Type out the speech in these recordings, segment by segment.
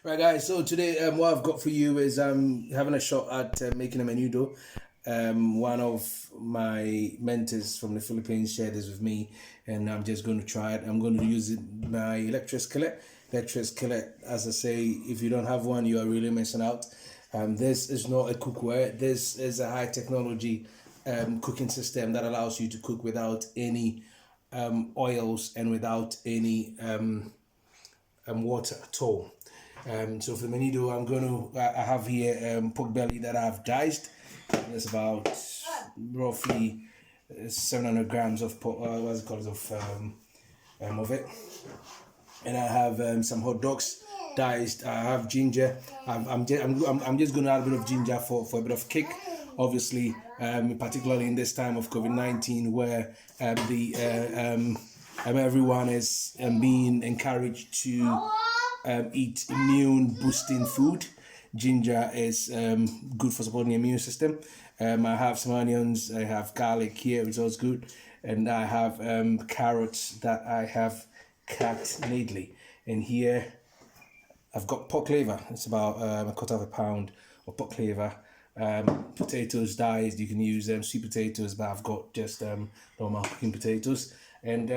Right, guys. So today, what I've got for you is having a shot at making a menudo. One of my mentors from the Philippines shared this with me, and I'm just going to try it. I'm going to use my electric skillet. Electric skillet, as I say, if you don't have one, you are really missing out. This is not a cookware. This is a high technology cooking system that allows you to cook without any oils and without any water at all. So for the menudo, I have here pork belly that I've diced. There's about roughly 700 grams of pork, what's it called, of it. And I have some hot dogs diced. I have ginger. I'm just going to add a bit of ginger for a bit of kick. Obviously, particularly in this time of COVID-19, where everyone is being encouraged to eat immune boosting food. Ginger is good for supporting the immune system. I have some onions, I have garlic here, which is good, and I have carrots that I have cut neatly. And here I've got pork liver. It's about a quarter of a pound of pork liver. Potatoes diced. You can use sweet potatoes, but I've got just normal cooking potatoes. And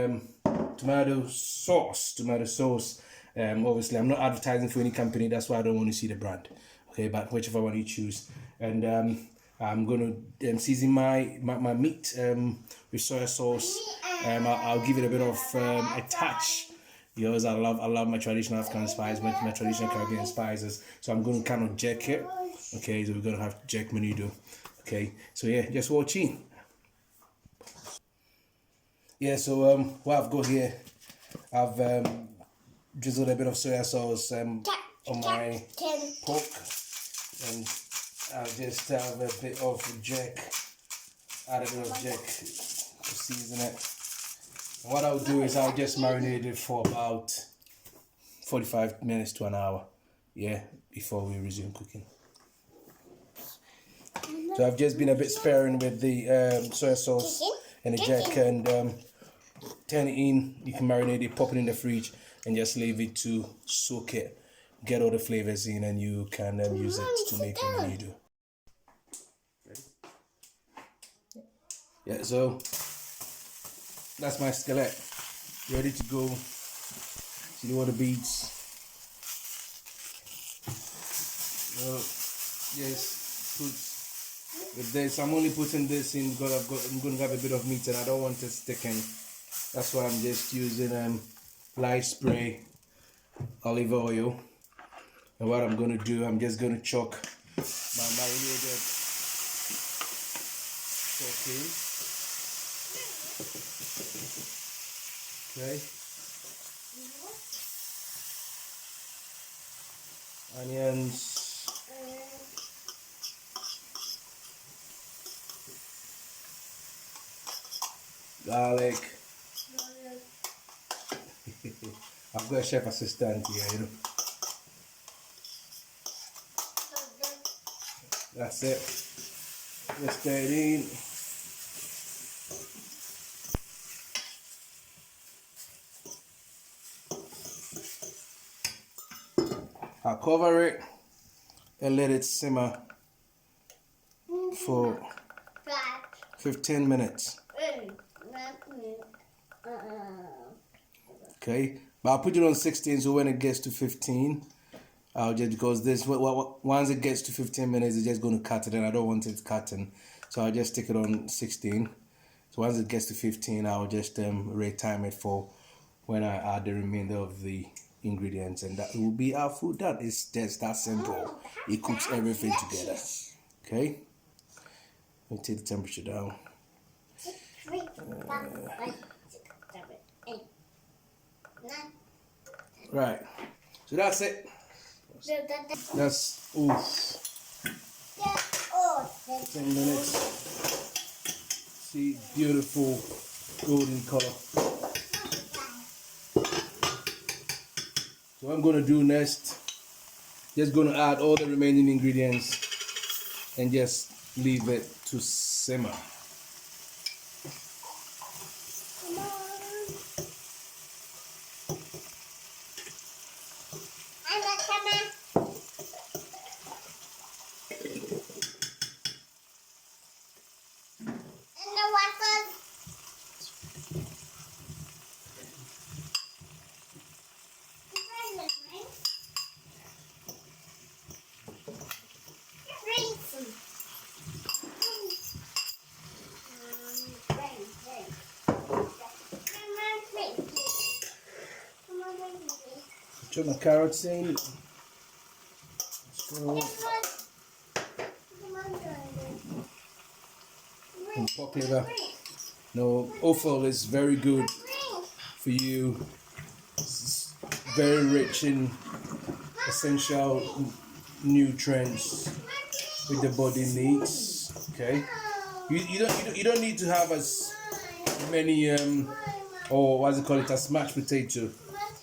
tomato sauce. Obviously, I'm not advertising for any company. That's why I don't want to see the brand. Okay, but whichever one you choose. And I'm going to season my meat with soy sauce. I'll give it a bit of a touch. Because I love my traditional African spices, my traditional Caribbean spices. So I'm going to kind of jerk it. Okay, so we're going to have jerk menudo. Okay, so yeah, just watching. Yeah, so what I've got here, I've drizzled a bit of soy sauce on my pork, and I'll just have a bit of jerk, add a bit of jerk to season it. And what I'll do is I'll just marinate it for about 45 minutes to an hour, yeah, before we resume cooking. So I've just been a bit sparing with the soy sauce and the jerk, and turn it in. You can marinate it, pop it in the fridge, and just leave it to soak it, get all the flavors in, and you can use it to make a menudo. Yeah, so that's my skillet ready to go. See the water beads. Yes, put with this. I'm only putting this in because I'm going to have a bit of meat and I don't want it sticking. That's why I'm just using light spray olive oil. And what I'm going to do, I'm just going to chuck my marinated pork in. Okay. Onions. Garlic. I've got a chef assistant here, you know. That's it. Just stir it in. I'll cover it and let it simmer for 15 minutes. Okay, but I'll put it on 16, so when it gets to 15, I'll just, because this, once it gets to 15 minutes, it's just going to cut it, and I don't want it cutting, so I'll just stick it on 16. So once it gets to 15, I'll just retime it for when I add the remainder of the ingredients, and that will be our food done. It's just that simple. It cooks everything together. Okay, let me take the temperature down. Right, so that's it. That's 10 minutes. See, beautiful golden color. So what I'm going to do next, just going to add all the remaining ingredients and just leave it to simmer. Chop my carrots in. So, and pork liver. No, offal is very good for you. It's very rich in essential nutrients which the body needs. Okay, you don't need to have as many or what's it called it, as mashed potato,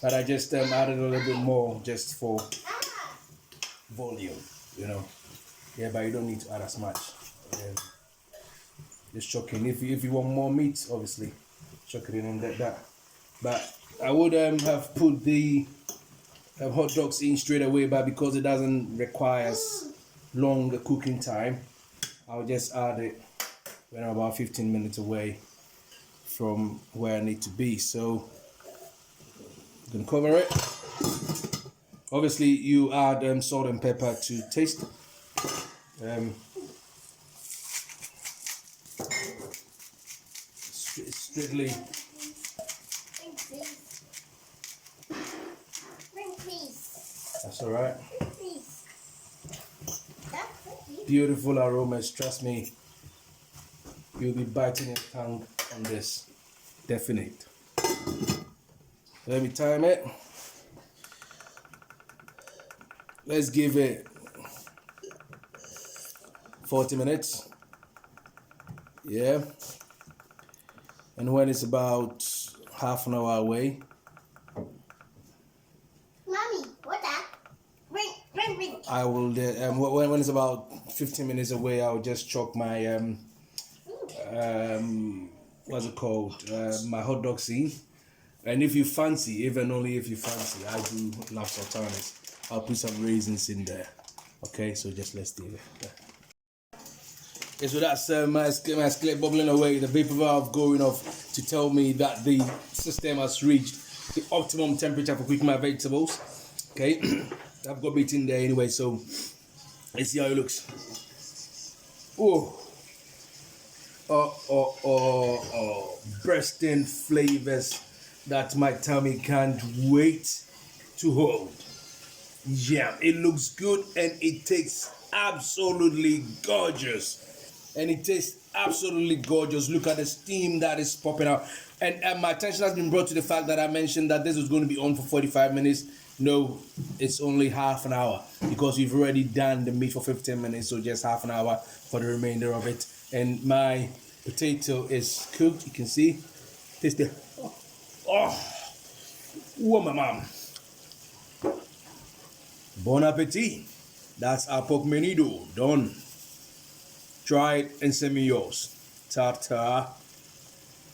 but I just added a little bit more just for volume, you know. Yeah, but you don't need to add as much. Just chuck in. If you want more meat, obviously chuck it in and that. But I would have put the hot dogs in straight away, but because it doesn't require long cooking time, I'll just add it when I'm about 15 minutes away from where I need to be. So I'm gonna cover it. Obviously you add salt and pepper to taste. Strictly that's all right. Beautiful aromas, trust me. You'll be biting your tongue on this. Definite. Let me time it. Let's give it 40 minutes. Yeah. And when it's about half an hour away. Mommy, what that? Ring. I will, when it's about 15 minutes away, I'll just chop my, what's it called? My hot dogs in. And if you fancy, even only if you fancy, I do love sultanas. I'll put some raisins in there. Okay, so just let's do it. Yeah. Okay, so that's my skillet bubbling away, the vapor valve going off to tell me that the system has reached the optimum temperature for cooking my vegetables. Okay, I've got meat in there anyway, so let's see how it looks. Oh, bursting flavors that my tummy can't wait to hold. Yeah, it looks good and it tastes absolutely gorgeous. And it tastes absolutely gorgeous. Look at the steam that is popping out. And my attention has been brought to the fact that I mentioned that this was going to be on for 45 minutes. No, it's only half an hour because we've already done the meat for 15 minutes. So just half an hour for the remainder of it. And my potato is cooked. You can see. Taste the... Oh, my mom. Bon appetit. That's our pork menudo done. Try it and send me yours. Ta-ta.